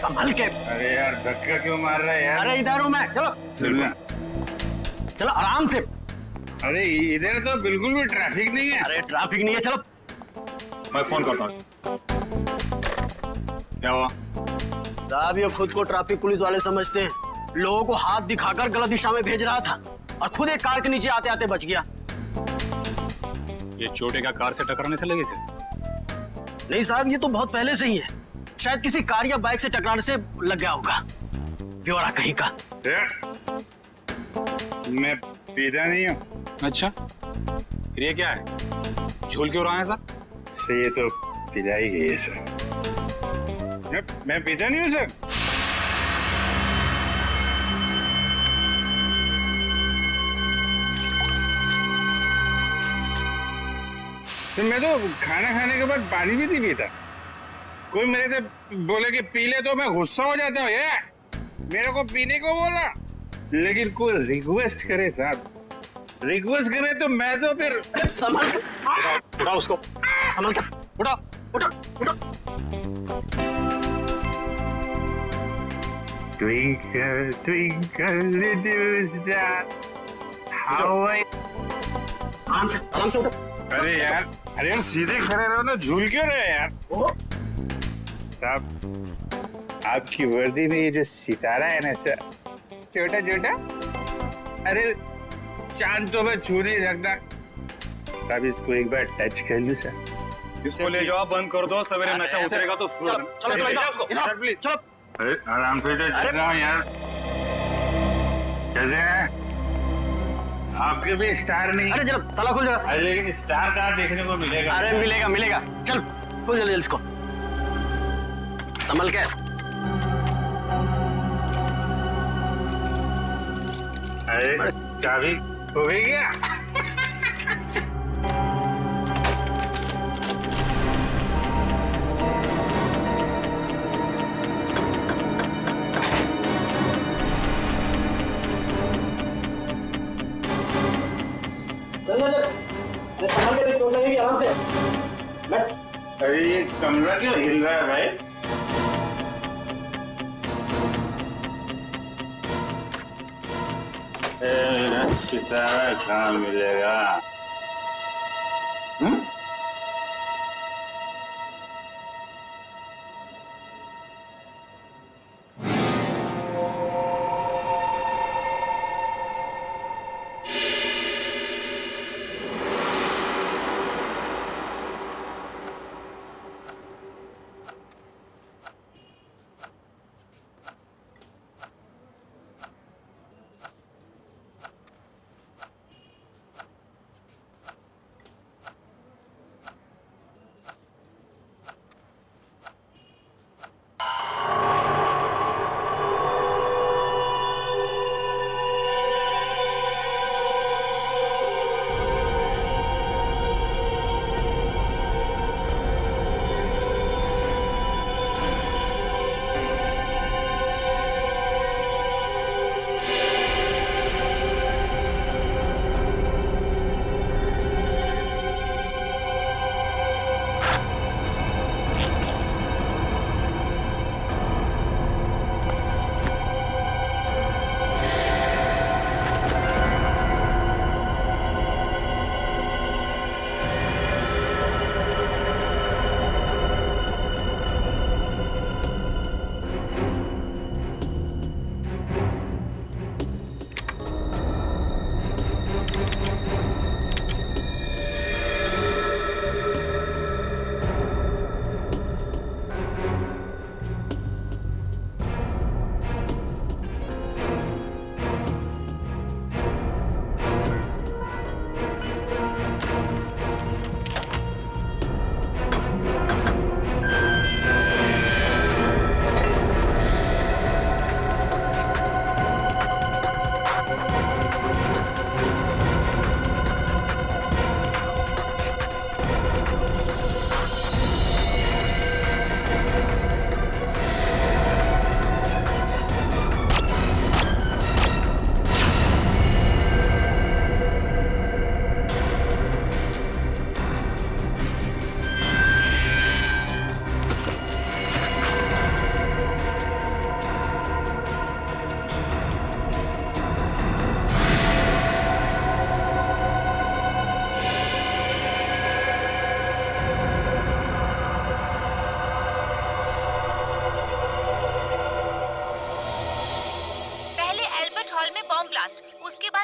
संभल के। अरे यार धक्का क्यों मार रहा है यार? अरे इधर हूँ मैं, चलो चलना। चलो आराम से। अरे इधर तो बिल्कुल भी ट्रैफिक नहीं है। अरे ट्रैफिक नहीं है, चलो। मैं फोन करता हूँ। क्या हुआ? साहब ये खुद को ट्रैफिक पुलिस वाले समझते हैं, लोगों को हाथ दिखाकर गलत दिशा में भेज रहा था और खुद एक कार के नीचे आते आते बच गया। ये चोटे का कार से टकराने से लगे से? नहीं साहब, ये तो बहुत पहले से ही है, शायद किसी कार या बाइक से टकराने से लग गया होगा। ब्यौरा कहीं का। मैं पीता नहीं हूँ। अच्छा, फिर ये क्या है? झूल क्यों रहा है सर? से ये तो पिलाई गई है सर। मैं पीता नहीं हूँ सर। तो मैं तो खाना खाने के बाद पानी भी नहीं पीता। कोई मेरे से बोले कि पी ले तो मैं गुस्सा हो जाता हूँ। ये मेरे को पीने को बोला, लेकिन कोई रिक्वेस्ट करे साहब, रिक्वेस्ट करे तो मैं तो फिर संभल के, उठा उसको, संभल के, उठा। उठो उठो। Twinkle, twinkle, little star, how I... आराम से उठो। अरे यार सीधे खड़े रहो ना, झूल क्यों रहे यार? साहब आपकी वर्दी में ये जो सितारा है ना सर, छोटा छोटा, अरे चांद तो मैं छू नहीं सकता साहब, इसको एक बार टच कर लूं सर। इसको ले जाओ, बंद कर दो, सवेरे नशा उतरेगा तो चलो चलो चलो चलो। अरे आराम से तो चल रहा हूँ यार। कैसे हैं? आपके भी स्टार नहीं? अरे चलो ताला खुल जाएगा। अरे लेकिन स्टार कहाँ देखने को मिलेगा? अरे मिलेगा मिलेगा, चल खुल जल्दी इसको, संभल के। अरे चाबी हो गई क्या? संभल के चोट लगेगी, आराम से बैठ। अरे ये कमरा क्यों हिल रहा है भाई? मेरा सितारा कहाँ मिलेगा?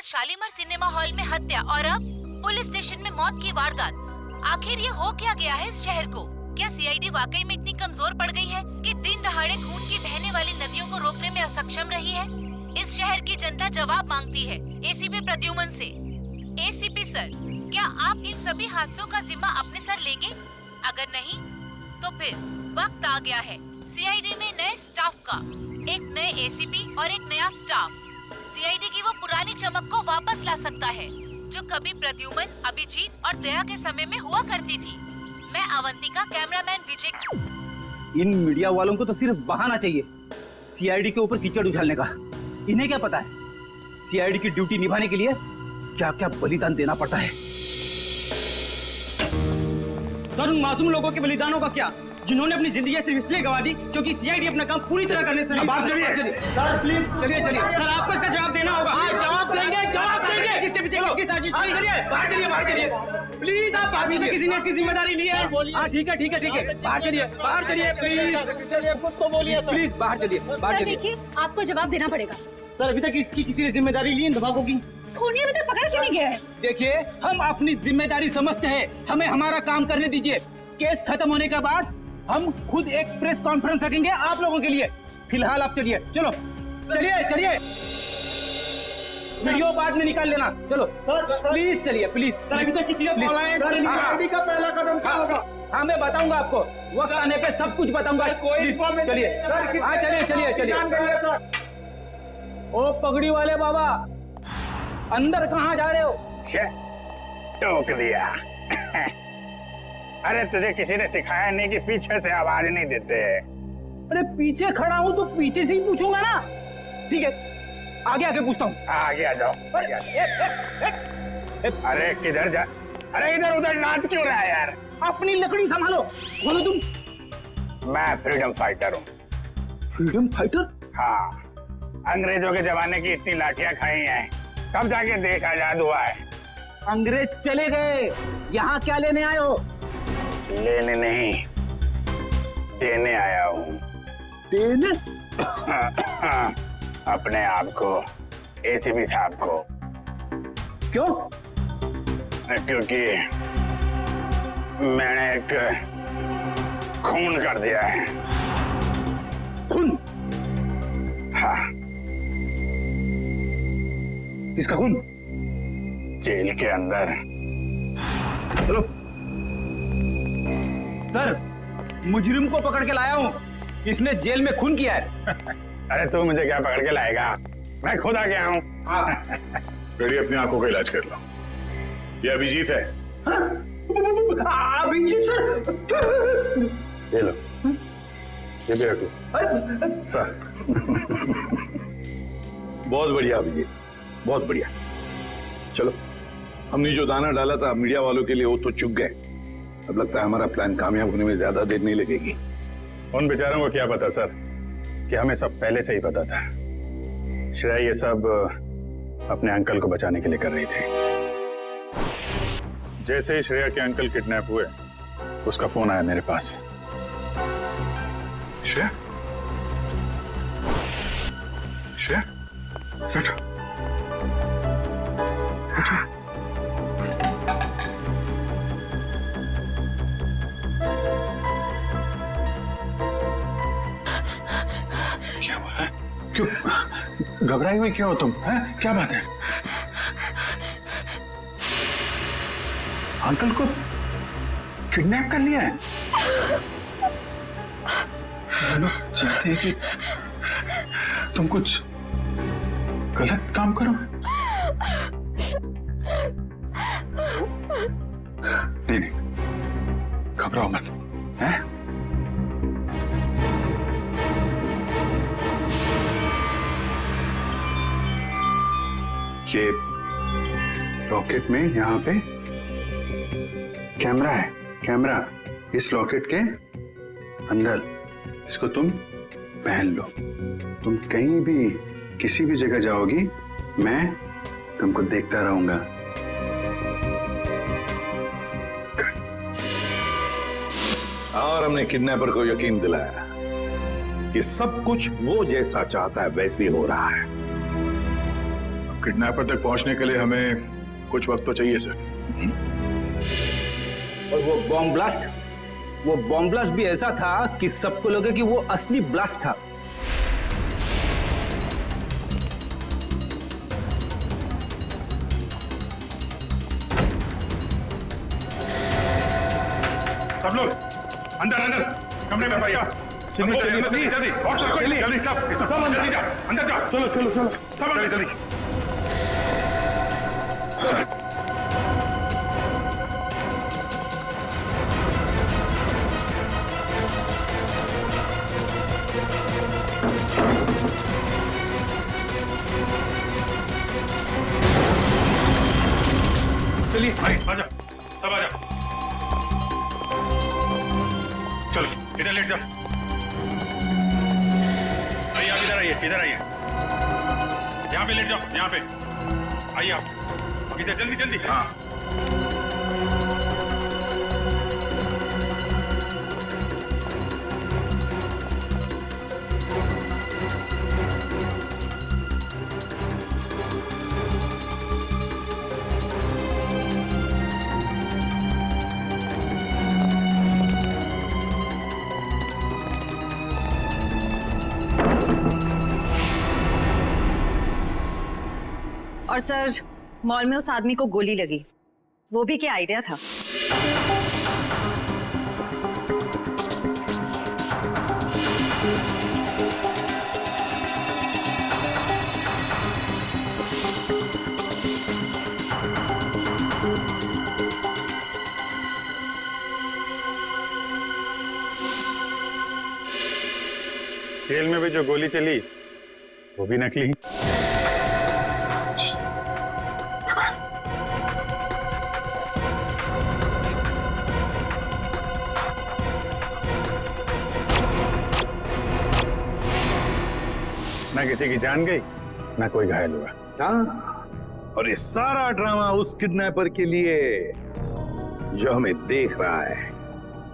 शालीमार सिनेमा हॉल में हत्या और अब पुलिस स्टेशन में मौत की वारदात। आखिर ये हो क्या गया है इस शहर को? क्या सीआईडी वाकई में इतनी कमजोर पड़ गई है कि दिन दहाड़े खून की बहने वाली नदियों को रोकने में असक्षम रही है? इस शहर की जनता जवाब मांगती है एसीपी प्रद्युमन से। एसीपी सर, क्या आप इन सभी हादसों का जिम्मा अपने सर लेंगे? अगर नहीं तो फिर वक्त आ गया है सीआईडी में नए स्टाफ का। एक नए एसीपी और एक नया स्टाफ सीआईडी की वो पुरानी चमक को वापस ला सकता है जो कभी प्रद्युमन, अभिजीत और दया के समय में हुआ करती थी। मैं अवंतिका, कैमरामैन विजय। इन मीडिया वालों को तो सिर्फ बहाना चाहिए सीआईडी के ऊपर कीचड़ उछालने का। इन्हें क्या पता है सीआईडी की ड्यूटी निभाने के लिए क्या क्या बलिदान देना पड़ता है। सर, उन मासूम लोगों के बलिदानों का क्या, जिन्होंने अपनी जिंदगी सिर्फ इसलिए गवा दी क्योंकि सीआईडी अपना काम पूरी तरह करने से नहीं। आप चलिए सर, प्लीज चलिए सर, आपको इसका जवाब देना होगा। जवाब देंगे किसके पीछे किसकी साजिश थी? बाहर चलिए प्लीज। आप अभी तक किसी ने इसकी जिम्मेदारी ली है? हाँ ठीक है बाहर चलिए प्लीज। कुछ तो बोलिए सर, प्लीज बाहर चलिए। देखिए, आपको जवाब देना पड़ेगा। सर, अभी तक इसकी किसी ने जिम्मेदारी ली इन धमाकों की? खूनी अभी तक पकड़ा क्यों नहीं गया है? देखिए, हम अपनी जिम्मेदारी समझते हैं, हमें हमारा काम करने दीजिए। केस खत्म होने के बाद हम खुद एक प्रेस कॉन्फ्रेंस रखेंगे आप लोगों के लिए। फिलहाल आप चलिए, चलिए वीडियो बाद में निकाल लेना। चलो प्लीज चलिए, प्लीज। सर, अभी तक किसी ने बोला है सीआईडी का पहला कदम क्या होगा? हाँ, मैं बताऊंगा आपको, वक्त आने पे सब कुछ बताऊंगा। कोई चलिए, हाँ चलिए। ओ पगड़ी वाले बाबा, अंदर कहाँ जा रहे हो? टोक दिया। अरे तुझे किसी ने सिखाया नहीं कि पीछे से आवाज नहीं देते? अरे पीछे खड़ा हूँ तो पीछे से ही पूछूंगा ना। ठीक है, आगे पूछता हूँ। आगे आ जाओ। अरे किधर जा? अरे इधर उधर नाच क्यों रहा है यार? अपनी लकड़ी संभालो। बोलो तुम। मैं फ्रीडम फाइटर हूँ। Freedom fighter? हाँ, अंग्रेजों के जमाने की इतनी लाठियां खाई हैं, तब जाके देश आजाद हुआ है। अंग्रेज चले गए, यहाँ क्या लेने आए हो? लेने नहीं, देने आया हूँ। देने? अपने आप को, एसीपी साहब को। क्यों? क्योंकि मैंने एक खून कर दिया है। खून? हाँ। किसका खून? जेल के अंदर। चलो सर, मुजरिम को पकड़ के लाया हूँ, इसने जेल में खून किया है। अरे तू मुझे क्या पकड़ के लाएगा, मैं खुद आ गया हूँ। पहले अपनी आंखों का इलाज कर लो। ये अभिजीत है। अभिजीत सर? ये लो, ये भी रखो सर। बहुत बढ़िया अभिजीत, बहुत बढ़िया। चलो, हमने जो दाना डाला था मीडिया वालों के लिए वो तो चुग गए। अब लगता है हमारा प्लान कामयाब होने में ज्यादा देर नहीं लगेगी। उन बेचारों को क्या पता सर कि हमें सब पहले से ही पता था। श्रेया ये सब अपने अंकल को बचाने के लिए कर रही थी। जैसे ही श्रेया के अंकल किडनैप हुए, उसका फोन आया मेरे पास। श्रेया, श्रेया, बैठो। क्या हुआ है? क्यों घबराई हुई क्यों हो तुम? हैं? क्या बात है? अंकल को किडनैप कर लिया है? लोग चाहते हैं कि तुम कुछ गलत काम करो। नहीं, घबराओ मत, हैं? ये लॉकेट में यहाँ पे कैमरा है। कैमरा इस लॉकेट के अंदर, इसको तुम पहन लो। तुम कहीं भी किसी भी जगह जाओगी, मैं तुमको देखता रहूंगा। और हमने किडनैपर को यकीन दिलाया कि सब कुछ वो जैसा चाहता है वैसे ही हो रहा है। किडनैपर तक पहुंचने के लिए हमें कुछ वक्त तो चाहिए सर। और वो बॉम्ब ब्लास्ट भी ऐसा था कि सबको लगे कि वो असली ब्लास्ट था। सब लोग अंदर अंदर कमरे में भैया जल्दी जल्दी जल्दी सब अंदर जा, अंदर जा। चलो चलो चलो सब अंदर जल्दी। चलिए भाई आजा, सब आजा। चलो इधर लेट जाओ। आइए आप इधर आइए, इधर आइए, यहाँ पे लेट जाओ, यहाँ पे आइए आप इधर जल्दी जल्दी। हाँ और सर, मॉल में उस आदमी को गोली लगी, वो भी क्या आइडिया था? जेल में भी जो गोली चली वो भी नकली। ना किसी की जान गई ना कोई घायल हुआ। हाँ, और ये सारा ड्रामा उस किडनैपर के लिए जो हमें देख रहा है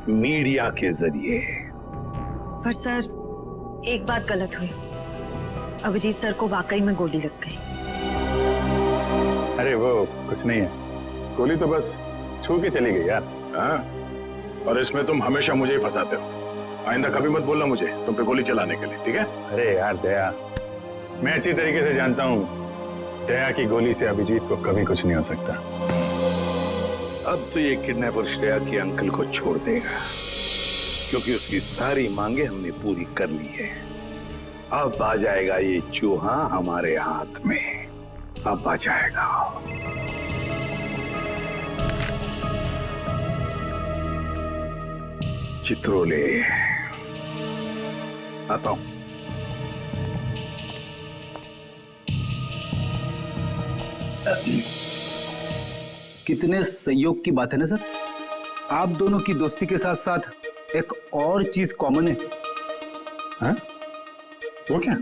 मीडिया के जरिए। पर सर, एक बात गलत हुई, अभिजीत सर को वाकई में गोली लग गई। अरे वो कुछ नहीं है, गोली तो बस छू के चली गई यार। हाँ, और इसमें तुम हमेशा मुझे ही फंसाते हो। आइंदा कभी मत बोलना मुझे तुम पे गोली चलाने के लिए, ठीक है? अरे यार दया, मैं अच्छी तरीके से जानता हूँ दया की गोली से अभिजीत को कभी कुछ नहीं हो सकता। अब तो ये किडनैपर श्रेया के अंकल को छोड़ देगा, क्योंकि उसकी सारी मांगे हमने पूरी कर ली है। अब आ जाएगा ये चूहा हमारे हाथ में, अब आ जाएगा। चित्रोले, आता हूं। कितने संयोग की बात है ना सर, आप दोनों की दोस्ती के साथ साथ एक और चीज कॉमन है। हाँ? वो क्या?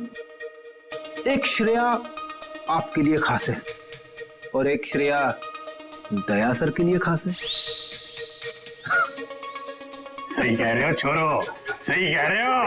एक श्रेया आपके लिए खास है और एक श्रेया दया सर के लिए खास है। सही कह रहे हो छोरो, सही कह रहे हो।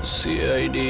सीआईडी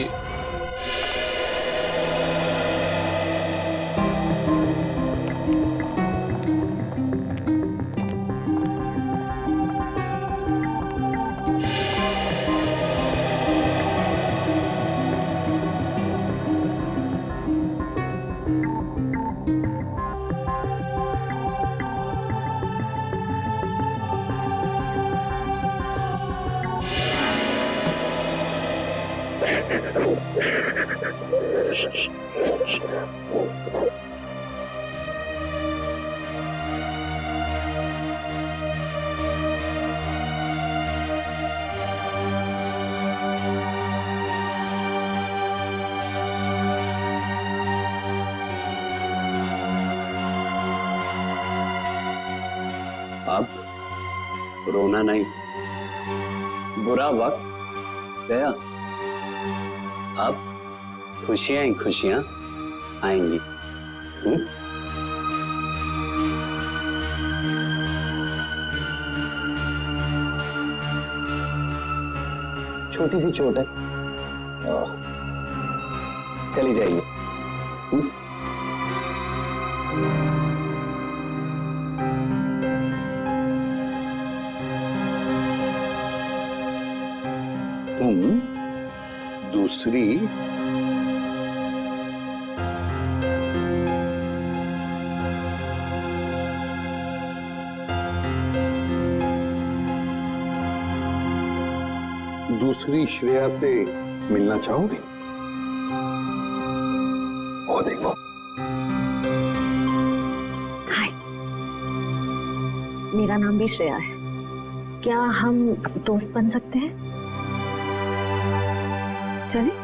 रोना नहीं, बुरा वक्त गया, अब खुशियां ही खुशियां आएंगी। छोटी सी चोट है, चली जाएगी। तुम दूसरी दूसरी श्रेया से मिलना चाहोगे? और देखो, हाय, मेरा नाम भी श्रेया है। क्या हम दोस्त बन सकते हैं? चलें?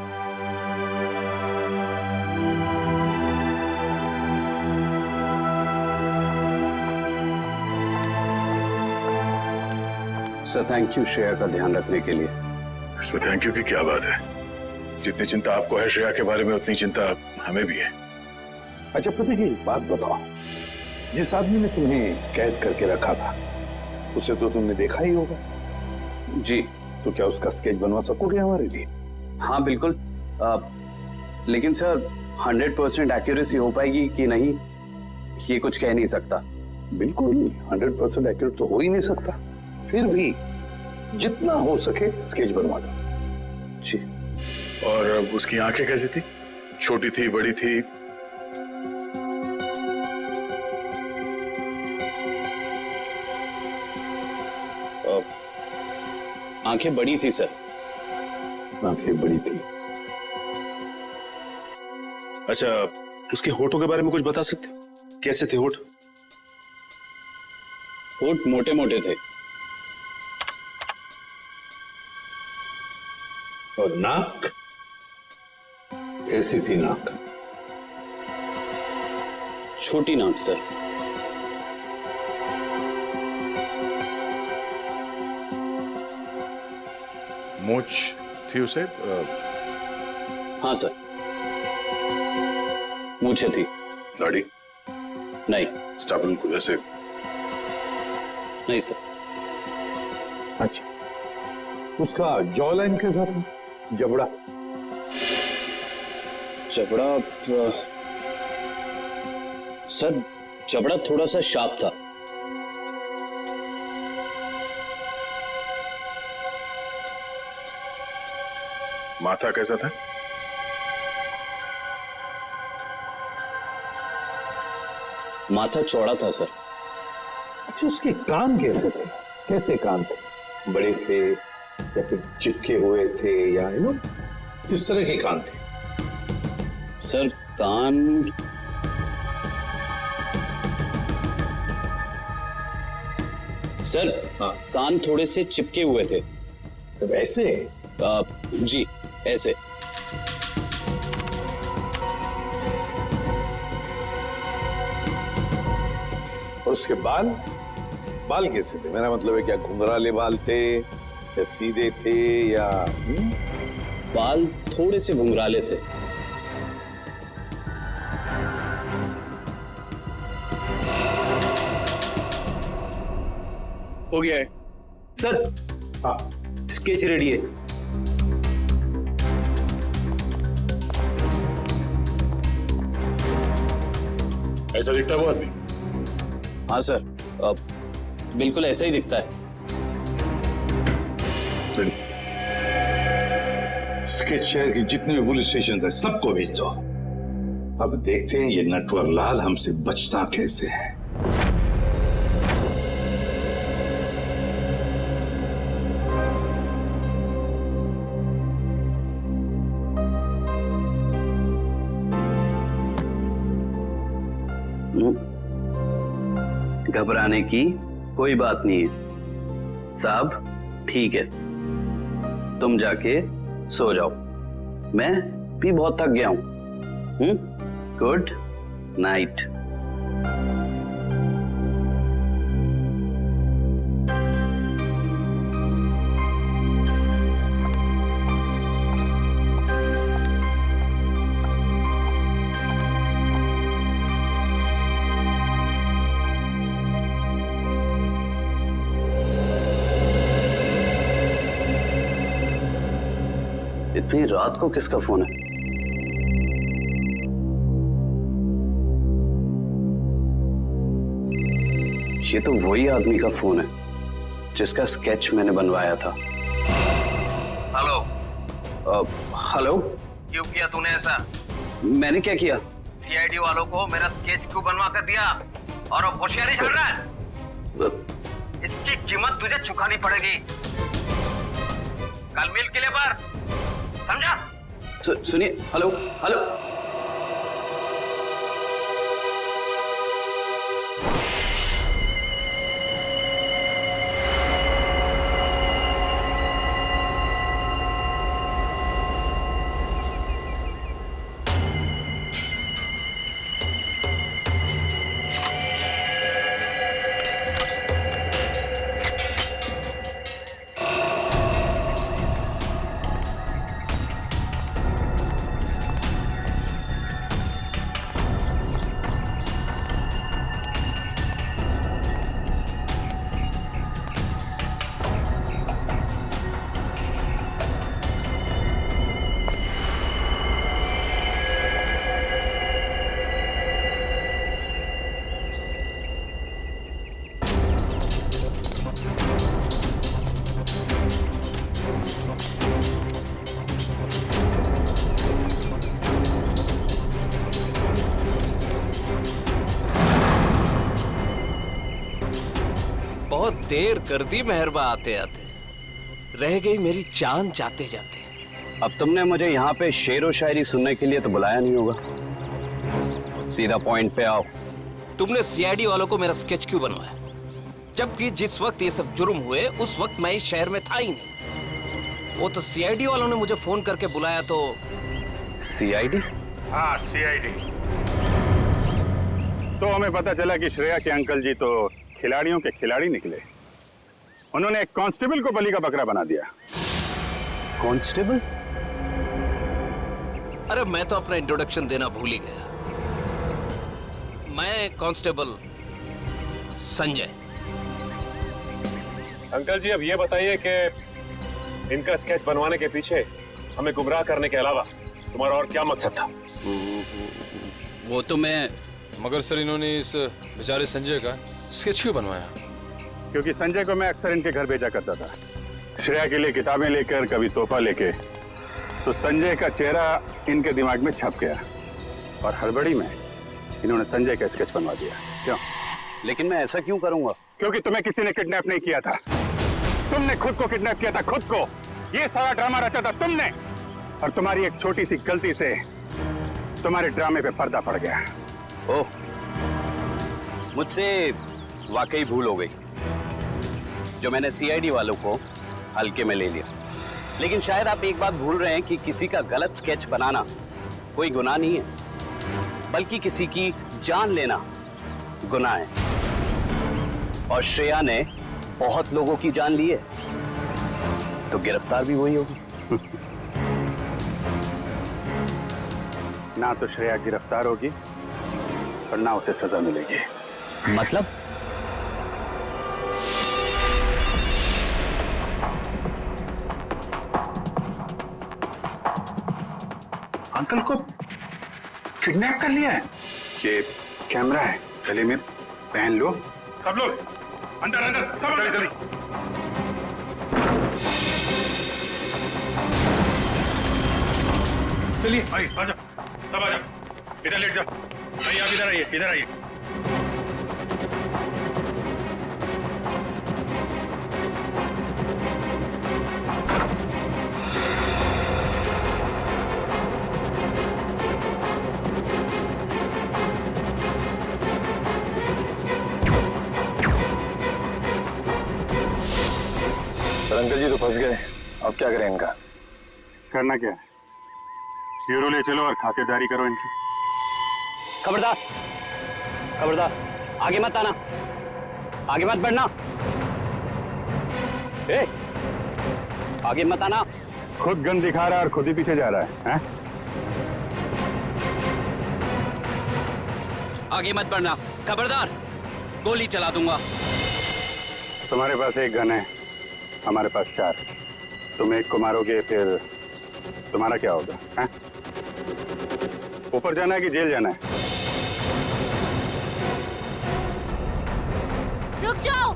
सर थैंक यू श्रेया का ध्यान रखने के लिए। इसमें थैंक यू की क्या बात है? जितनी चिंता आपको है श्रेया के बारे में, उतनी चिंता हमें भी है। अच्छा प्रतीक, एक बात बताओ, जिस आदमी ने तुम्हें कैद करके रखा था उसे तो तुमने देखा ही होगा। जी। तो क्या उसका स्केच बनवा सकोगे हमारे लिए? हाँ बिल्कुल, लेकिन सर 100% एक्यूरेसी हो पाएगी कि नहीं, ये कुछ कह नहीं सकता। बिल्कुल 100% एक्यूरेट तो हो ही नहीं सकता, फिर भी जितना हो सके स्केच बनवा दो। जी। और उसकी आंखें कैसी थी? छोटी थी, बड़ी थी? आंखें बड़ी थी सर। आंखें बड़ी थी। अच्छा, उसके होठों के बारे में कुछ बता सकते हो? कैसे थे होठ? होठ मोटे मोटे थे। और नाक कैसी थी? नाक छोटी नाक सर। मूंछ थी उसे? हाँ सर, मूंछें थी। दाढ़ी? नहीं। स्टाबल को जैसे? नहीं सर। अच्छा, उसका जॉ लाइन कैसा था? जबड़ा? जबड़ा सर, जबड़ा थोड़ा सा शार्प था। माथा कैसा था? माथा चौड़ा था सर। अच्छा, उसके कान कैसे थे? कैसे कान थे? बड़े थे या फिर चिपके हुए थे, या किस तरह के कान थे? सर कान सर, कान थोड़े से चिपके हुए थे। तो ऐसे? जी ऐसे। और उसके बाल? बाल कैसे थे? मेरा मतलब है, क्या घुंघराले बाल थे या सीधे थे, या बाल थोड़े से घुंघराले थे। हो गया है सर। हाँ, स्केच रेडी है। ऐसा दिखता है वो आदमी? हाँ सर, बिल्कुल ऐसा ही दिखता है। स्केच शहर के जितने भी पुलिस स्टेशन है सबको भेज दो। अब देखते हैं ये नटवर लाल हमसे बचता कैसे है। घबराने की कोई बात नहीं है साहब, ठीक है, तुम जाके सो जाओ, मैं भी बहुत थक गया हूं। Good night. इतनी रात को किसका फोन है? ये तो वही आदमी का फोन है जिसका स्केच मैंने बनवाया था। हेलो। हेलो। क्यों किया तूने ऐसा? मैंने क्या किया? सीआईडी वालों को मेरा स्केच क्यों बनवा कर दिया और अब होशियारी चल रहा है? इसकी कीमत तुझे चुकानी पड़ेगी। कल मिल किले पर, समझा? सुनिए। Hello hello. बहुत देर कर दी मेहरबा आते आते, रह गई मेरी जान जाते जाते। अब तुमने मुझे यहाँ पे शेर व शायरी सुनने के लिए तो बुलाया नहीं होगा। सीधा पॉइंट पे आओ। तुमने सीआईडी वालों को मेरा स्केच क्यों बनवाया? जबकि जिस वक्त ये सब जुर्म हुए उस वक्त मैं इस शहर में था ही नहीं। वो तो सीआईडी वालों ने मुझे फोन करके बुलाया तो। सीआईडी? हाँ, सीआईडी। तो हमें पता चला कि श्रेया के अंकल जी तो खिलाड़ियों के खिलाड़ी निकले। उन्होंने एक कांस्टेबल को बलि का बकरा बना दिया। कांस्टेबल? अरे मैं तो अपना इंट्रोडक्शन देना भूल ही गया। मैं कांस्टेबल संजय। अंकल जी, अब ये बताइए कि इनका स्केच बनवाने के पीछे हमें गुमराह करने के अलावा तुम्हारा और क्या मकसद था? वो तो मैं, मगर सर इन्होंने इस बेचारे संजय का स्केच क्यों बनवाया? क्योंकि संजय को मैं अक्सर इनके घर भेजा करता था, श्रेया के लिए किताबें लेकर, कभी तोहफा लेके। तो संजय का चेहरा इनके दिमाग में छप गया और हड़बड़ी में इन्होंने संजय का स्केच बनवा दिया। क्यों? लेकिन मैं ऐसा क्यों करूंगा? क्योंकि तुम्हें किसी ने किडनैप नहीं किया था, तुमने खुद को किडनैप किया था, खुद को। ये सारा ड्रामा रचा था तुमने, और तुम्हारी एक छोटी सी गलती से तुम्हारे ड्रामे पे पर्दा पड़ गया। ओह, मुझसे वाकई भूल हो गई जो मैंने सीआईडी वालों को हल्के में ले लिया। लेकिन शायद आप एक बात भूल रहे हैं कि किसी का गलत स्केच बनाना कोई गुनाह नहीं है, बल्कि किसी की जान लेना गुनाह है। और श्रेया ने बहुत लोगों की जान ली है, तो गिरफ्तार भी वही होगी। ना तो श्रेया गिरफ्तार होगी और ना उसे सजा मिलेगी। मतलब? अंकल को किडनैप कर लिया है। ये कैमरा है, गले में पहन लो। सब लोग अंदर अंदर, सब लोग जल्दी। चलिए भाई, आ जाओ, सब आ जाओ, इधर लेट जाओ। भाई आप इधर आइए, इधर आइए। अंकल जी तो फंस गए, अब क्या करें इनका? करना क्या है? यूरो ले चलो और खातेदारी करो इनकी। खबरदार, खबरदार, आगे मत आना, आगे मत बढ़ना। ए, आगे मत आना। खुद गन दिखा रहा है और खुद ही पीछे जा रहा है, हैं? आगे मत बढ़ना, खबरदार, गोली चला दूंगा। तुम्हारे पास एक गन है, हमारे पास 4। तुम एक को मारोगे, फिर तुम्हारा क्या होगा? हैं? ऊपर जाना है कि जेल जाना है? रुक जाओ,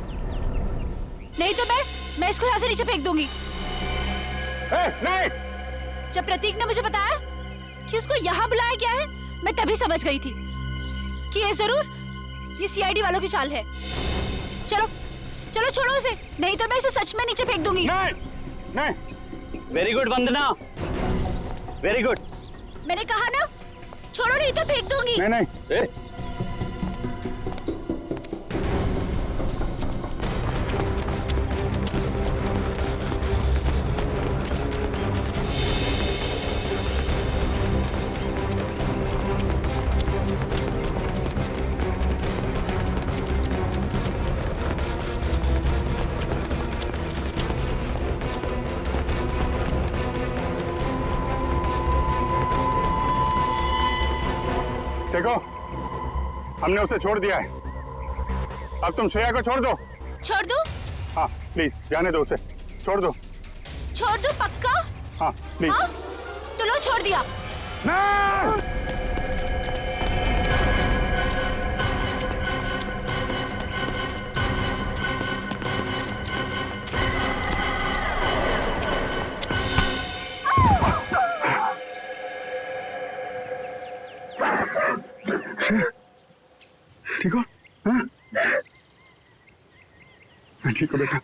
नहीं तो मैं इसको यहाँ से नीचे फेंक दूंगी। नहीं! जब प्रतीक ने मुझे बताया कि उसको यहाँ बुलाया गया है, मैं तभी समझ गई थी कि ये सीआईडी वालों की चाल है। चलो चलो छोड़ो उसे, नहीं तो मैं इसे सच में नीचे फेंक दूंगी। नहीं। वेरी गुड वंदना, वेरी गुड। मैंने कहा ना, छोड़ो नहीं तो फेंक दूंगी। नहीं। देखो, हमने उसे छोड़ दिया है। अब तुम श्रेया को छोड़ दो। छोड़ दो? हाँ प्लीज, जाने दो उसे, छोड़ दो। छोड़ दो पक्का? हाँ प्लीज। हाँ? तो लो, छोड़ दिया। नहीं! ठीक हो? हाँ? मैं ठीक हूँ बेटा।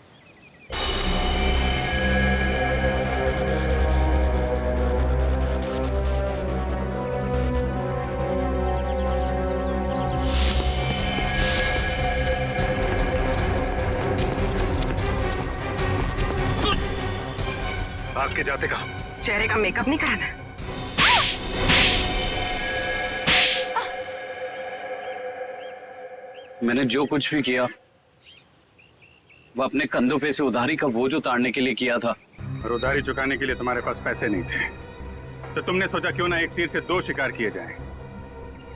भाग के जाते कहाँ? चेहरे का मेकअप नहीं कराना? मैंने जो कुछ भी किया वो अपने कंधों पे से उधारी का बोझ उतारने के लिए किया था। और उधारी चुकाने के लिए तुम्हारे पास पैसे नहीं थे, तो तुमने सोचा क्यों ना एक तीर से दो शिकार किए जाएं।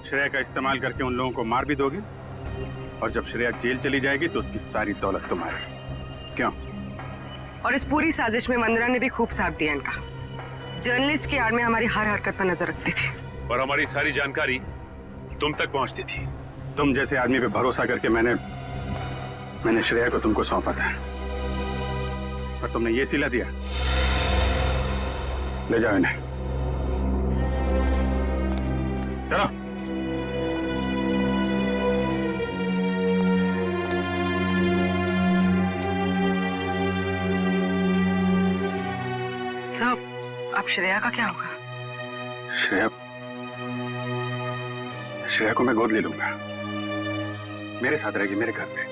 श्रेया का इस्तेमाल करके उन लोगों को मार भी दोगे, और जब श्रेया जेल चली जाएगी तो उसकी सारी दौलत तुम्हारी। क्यों? और इस पूरी साजिश में वंदना ने भी खूब साथ दिया इनका। जर्नलिस्ट की आड़ में हमारी हर हरकत पर नजर रखती थी, और हमारी सारी जानकारी तुम तक पहुंचती थी। तुम जैसे आदमी पे भरोसा करके मैंने श्रेया को तुमको सौंपा था, और तुमने ये सिला दिया। ले जाओ इन्हें, चलो। साहब, अब श्रेया का क्या होगा? श्रेया को मैं गोद ले लूंगा, मेरे साथ रहेगी, मेरे घर पे।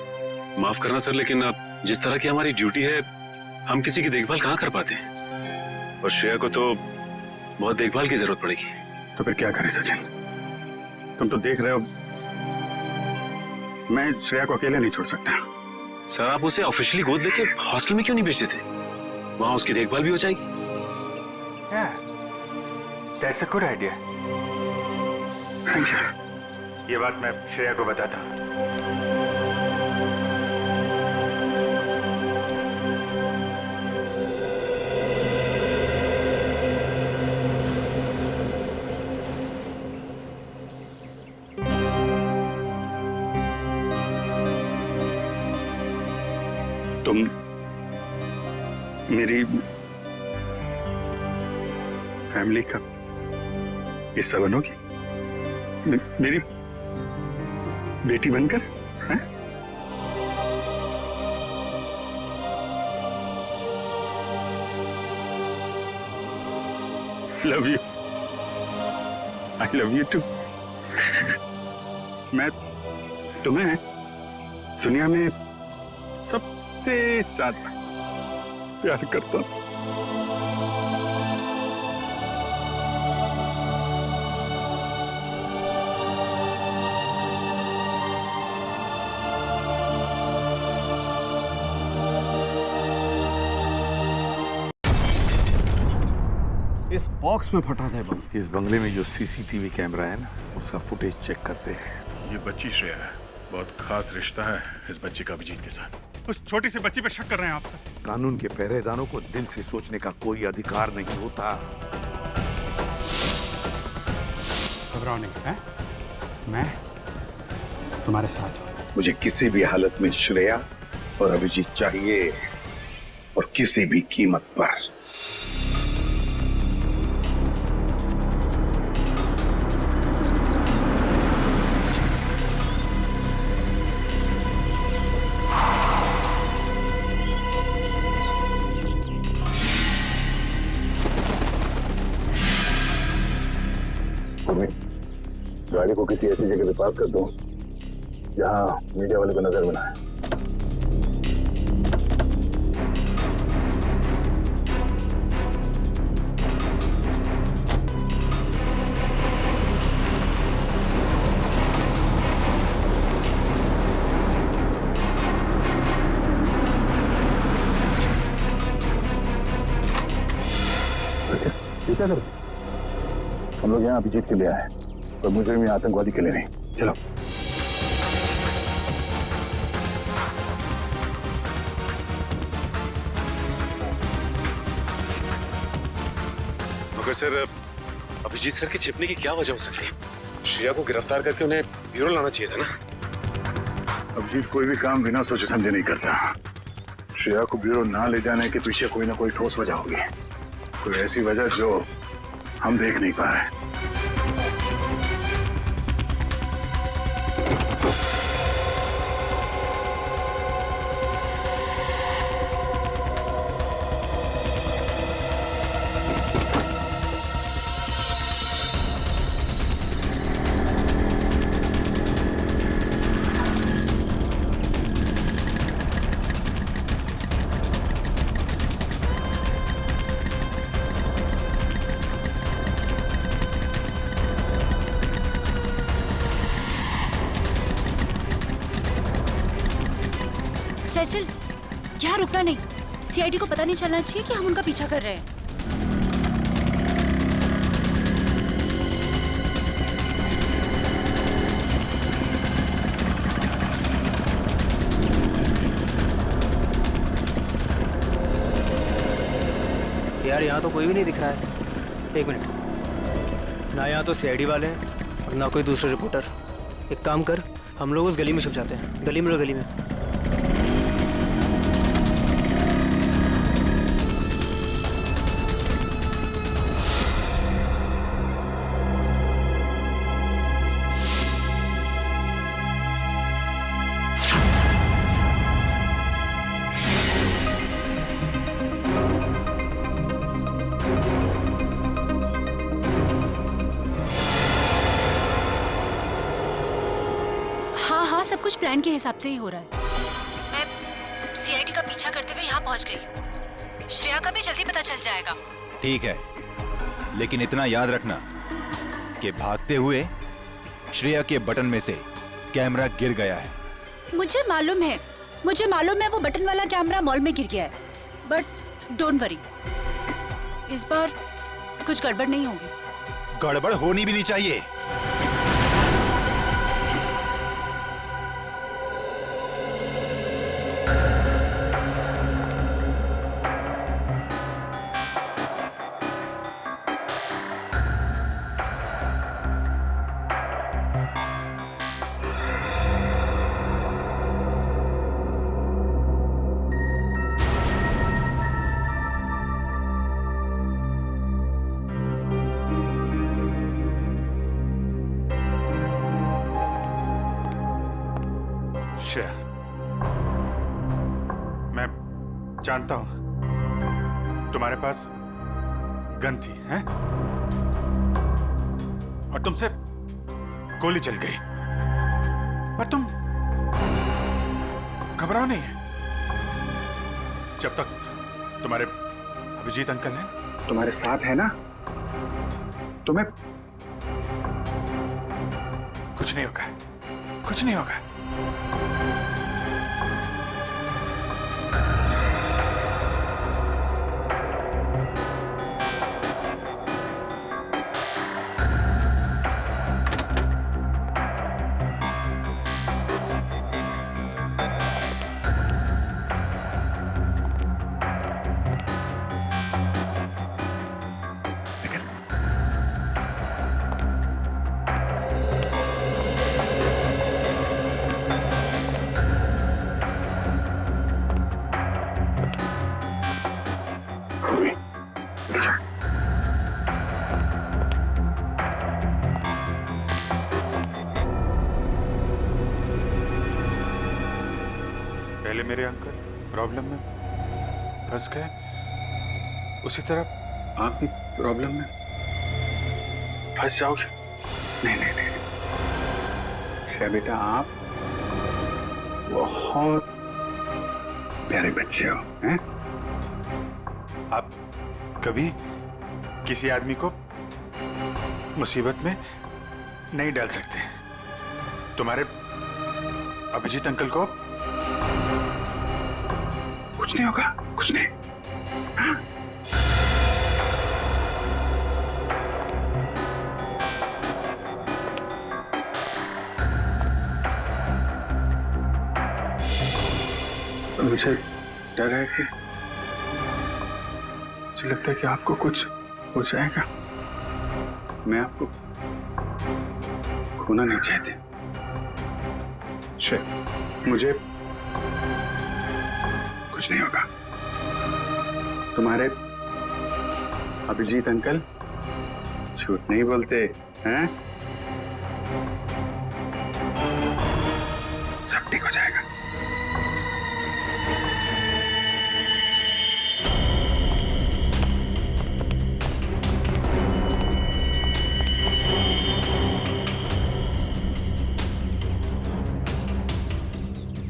माफ करना सर, लेकिन अब जिस तरह की हमारी ड्यूटी है, हम किसी की देखभाल कहाँ कर पाते हैं, और श्रेया को तो बहुत देखभाल की जरूरत पड़ेगी। तो फिर क्या करें सचिन? तुम तो देख रहे हो, मैं श्रेया को अकेले नहीं छोड़ सकता। सर, आप उसे ऑफिशियली गोद लेके हॉस्टल में क्यों नहीं भेजते थे? वहां उसकी देखभाल भी हो जाएगी। That's a good idea. Thank you. ये बात मैं श्रेया को बताता हूँ। तुम मेरी फैमिली का हिस्सा बनोगी, मेरी बेटी बनकर, हैं? Love you, I love you too. मैं तुम्हें दुनिया में सबसे ज्यादा प्यार करता हूं। इस बॉक्स में फटा था बम। इस बंगले में जो सीसीटीवी कैमरा है ना, उसका फुटेज चेक करते हैं। ये बच्ची श्रेया है, बहुत खास रिश्ता है इस बच्ची का अभिजीत के साथ। उस छोटी सी बच्ची पे शक कर रहे हैं आप सर? कानून के पहरेदारों को दिल से सोचने का कोई अधिकार नहीं होता। घबराओ नहीं है? मैं तुम्हारे साथ हूं। मुझे किसी भी हालत में श्रेया और अभिजीत चाहिए, और किसी भी कीमत पर। गाड़ी को किसी ऐसी जगह पे पार्क कर दो जहां मीडिया वाले को नजर में ना आए। अच्छा, ठीक है सर, हम लोग यहाँ अभिजीत के लिए आए, और मुजरिम या आतंकवादी के लिए नहीं। चलो। मगर सर, अभिजीत सर के छिपने की क्या वजह हो सकती है? श्रेया को गिरफ्तार करके उन्हें ब्यूरो लाना चाहिए था ना। अभिजीत कोई भी काम बिना सोचे समझे नहीं करता। श्रेया को ब्यूरो ना ले जाने के पीछे कोई ना कोई ठोस वजह होगी, कोई ऐसी वजह जो हम देख नहीं पा रहे। चल, यहाँ रुकना नहीं। सीआईडी को पता नहीं चलना चाहिए कि हम उनका पीछा कर रहे हैं। यार यहाँ तो कोई भी नहीं दिख रहा है। एक मिनट, ना यहाँ तो सीआईडी वाले हैं और ना कोई दूसरे रिपोर्टर। एक काम कर, हम लोग उस गली में छुप जाते हैं। गली में, गली में। हाँ, सब कुछ प्लान के हिसाब से ही हो रहा है। मैं सीआईडी का पीछा करते हुए यहाँ पहुँच गई हूँ। श्रेया का भी जल्दी पता चल जाएगा। ठीक है, लेकिन इतना याद रखना कि भागते हुए श्रेया के बटन में से कैमरा गिर गया है। मुझे मालूम है वो बटन वाला कैमरा मॉल में गिर गया है। बट डोंट वरी, इस बार कुछ गड़बड़ नहीं होगी। गड़बड़ होनी भी नहीं चाहिए। श्रेया, मैं जानता हूं तुम्हारे पास गन थी, हैं? और तुमसे गोली चल गई, पर तुम घबराओ नहीं। जब तक तुम्हारे अभिजीत अंकल हैं, तुम्हारे साथ है ना, तुम्हें कुछ नहीं होगा, कुछ नहीं होगा। मेरे अंकल प्रॉब्लम में फंस गए, उसी तरह आप भी प्रॉब्लम में फंस जाओगे? नहीं नहीं नहीं, श्रेया बेटा आप बहुत प्यारे बच्चे हो, हैं? आप कभी किसी आदमी को मुसीबत में नहीं डाल सकते। तुम्हारे अभिजीत अंकल को कुछ नहीं होगा, कुछ नहीं। हाँ? मुझे डर है कि मुझे लगता है कि आपको कुछ हो जाएगा। मैं आपको खोना नहीं चाहती। मुझे कुछ नहीं होगा। तुम्हारे अभिजीत अंकल झूठ नहीं बोलते हैं। सब ठीक हो जाएगा।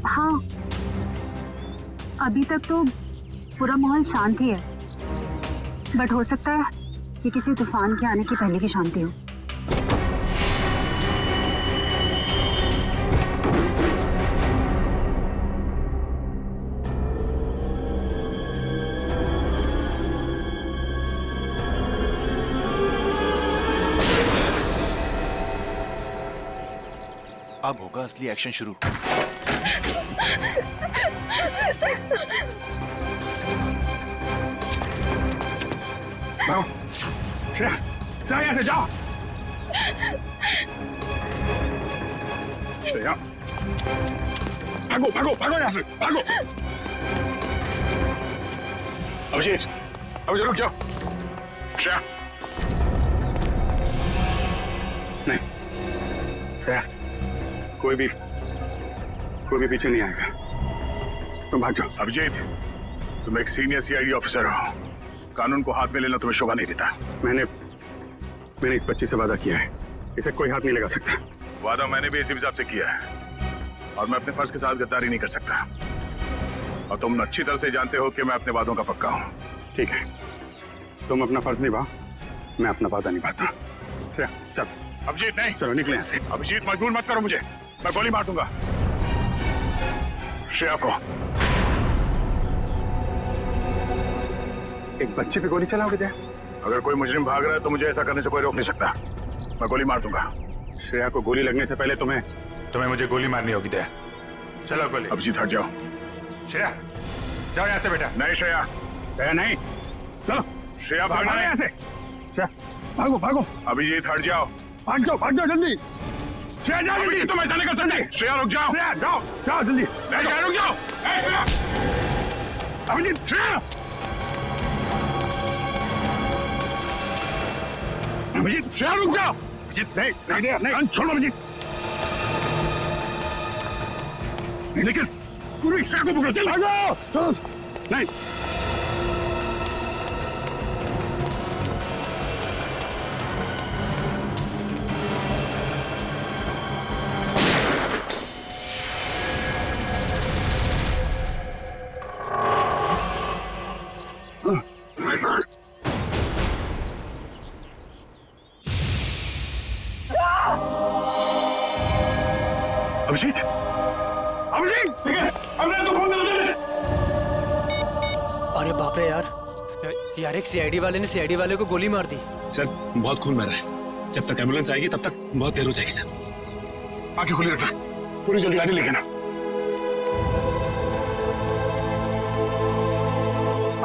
हाँ, अभी तक तो पूरा माहौल शांत ही है, बट हो सकता है कि किसी तूफान के आने की पहले की शांति हो। अब होगा असली एक्शन शुरू। जाओ, श्रेया, जाओ यहाँ से, जाओ। श्रेया, भागो भागो भागो यहाँ से, भागो। अभिजीत, अभिजीत रुक जाओ। श्रेया, नहीं, श्रेया, कोई भी पीछे नहीं आएगा। तुम भाग जाओ। अभिजीत, तुम एक सीनियर सीआईडी ऑफिसर हो, कानून को हाथ में लेना तुम्हें शोभा नहीं देता। मैंने इस बच्ची से वादा किया है, इसे कोई हाथ नहीं लगा सकता। वादा मैंने भी इसी हिसाब से किया है, और मैं अपने फर्ज के साथ गद्दारी नहीं कर सकता। और तुम अच्छी तरह से जानते हो कि मैं अपने वादों का पक्का हूँ। ठीक है, तुम अपना फर्ज निभाओ, मैं अपना वादा निभाता। चल। अभिजीत नहीं, चलो निकले यहाँ से। अभिजीत मजबूर मत करो मुझे, मैं गोली मार दूंगा श्रेया को। एक बच्चे पे गोली चलाओगे क्या? अगर कोई मुजरिम भाग रहा है तो मुझे ऐसा करने से कोई रोक नहीं सकता। मैं गोली मार दूंगा। श्रेया को गोली लगने से पहले तुम्हें मुझे गोली मारनी होगी। दया, चलो गोली। अभिजीत हट जाओ। श्रेया, जाओ यहाँ से बेटा। नहीं श्रेया, श्रेया नहीं, चलो। श्रेया भागना नहीं। यहाँ से। श्रेया, भागो भागो। अभिजीत हट जाओ। भाग जाओ जल्दी। श्रेया जाओ जल्दी। तुम ऐसा नहीं कर सकते। श्रेया रुक जाओ। श्रेया जाओ जल्दी। रुक जाओ। अभिजीत, श्रेया, अभिजीत, श्रेया रुक जाओ। अभिजीत नहीं, छोड़ो अभिजीत। लेकिन पूरी श्रेया को पकड़ो। चलो नहीं। अभिजीत, अरे बाप रे यार एक सीआईडी वाले ने सीआईडी वाले को गोली मार दी। सर बहुत खून बह रहा है, जब तक एम्बुलेंस आएगी तब तक बहुत देर हो जाएगी सर। आंखें खुली रखना, पूरी जल्दी गाड़ी लेके ना।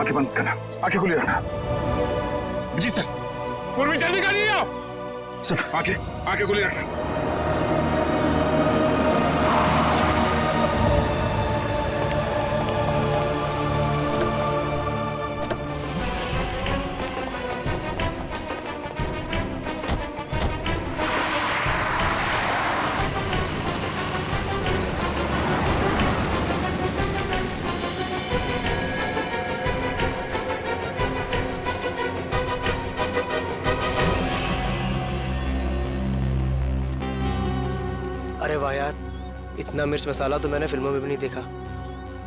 आंखें बंद करना, आंखें खुली रखना। जी सर। पूरी जल्दी गाड़ी आओ। सर आंखें खुली रखना। अरे वाह यार, इतना मिर्च मसाला तो मैंने फिल्मों में भी नहीं देखा।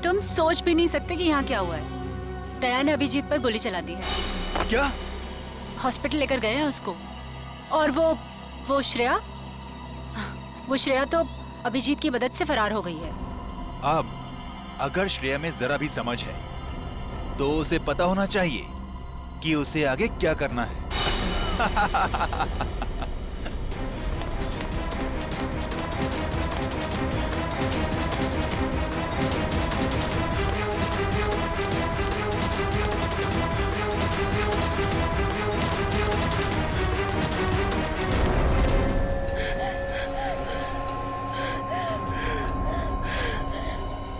तुम सोच भी नहीं सकते कि यहाँ क्या हुआ है। दया ने अभिजीत पर गोली चला दी है। क्या? हॉस्पिटल लेकर गए हैं उसको। और वो श्रेया तो अभिजीत की मदद से फरार हो गई है। अब अगर श्रेया में जरा भी समझ है तो उसे पता होना चाहिए कि उसे आगे क्या करना है।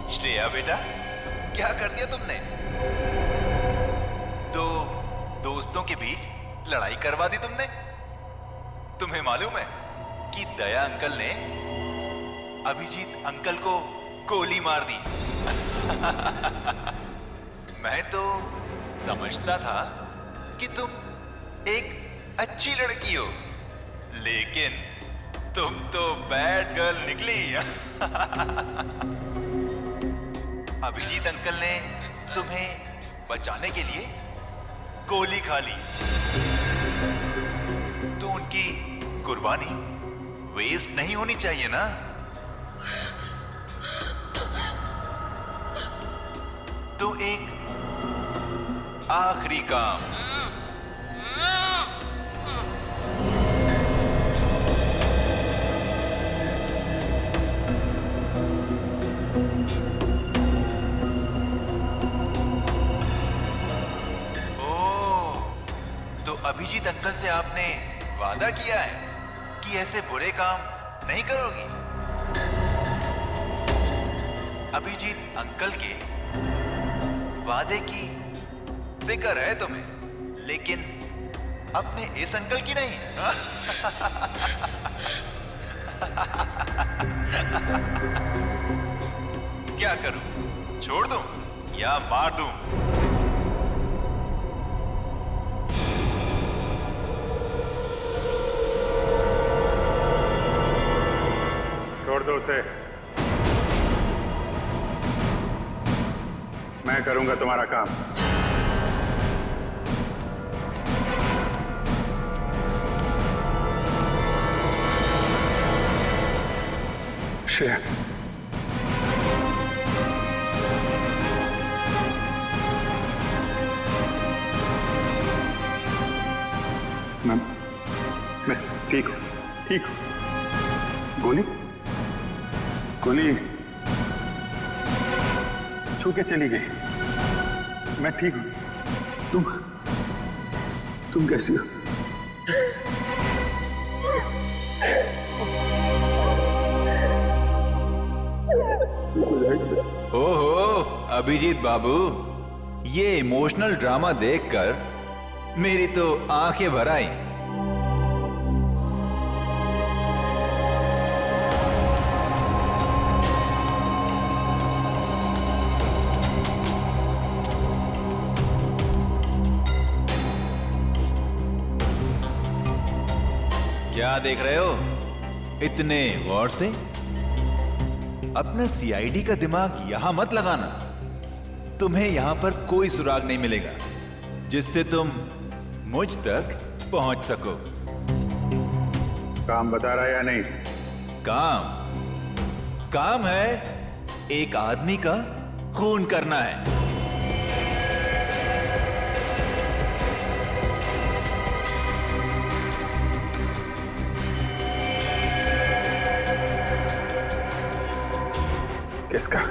श्रेया बेटा, क्या कर दिया तुमने? दो दोस्तों के बीच लड़ाई करवा दी तुमने। तुम्हें मालूम है कि दया अंकल ने अभिजीत अंकल को गोली मार दी। मैं तो समझता था कि तुम एक अच्छी लड़की हो, लेकिन तुम तो बैड गर्ल निकली। अभिजीत अंकल ने तुम्हें बचाने के लिए गोली खा ली, तो उनकी कुर्बानी वेस्ट नहीं होनी चाहिए ना। तो एक आखिरी काम। अभिजीत अंकल से आपने वादा किया है कि ऐसे बुरे काम नहीं करोगी। अभिजीत अंकल के वादे की फिक्र है तुम्हें, लेकिन अपने इस अंकल की नहीं। क्या करूं? छोड़ दूं या मार दूं? छोड़ दो उसे। मैं करूंगा तुम्हारा काम। श्रेया, मैं ठीक हूँ। गोली छू के चली गई। मैं ठीक हूँ। तुम कैसी हो? ओहो अभिजीत बाबू, ये इमोशनल ड्रामा देखकर मेरी तो आंखें भर आई। क्या देख रहे हो इतने गौर से? अपना सीआईडी का दिमाग यहां मत लगाना। तुम्हें यहां पर कोई सुराग नहीं मिलेगा जिससे तुम मुझ तक पहुंच सको। काम बता रहा है या नहीं? काम है एक आदमी का खून करना है। किसका?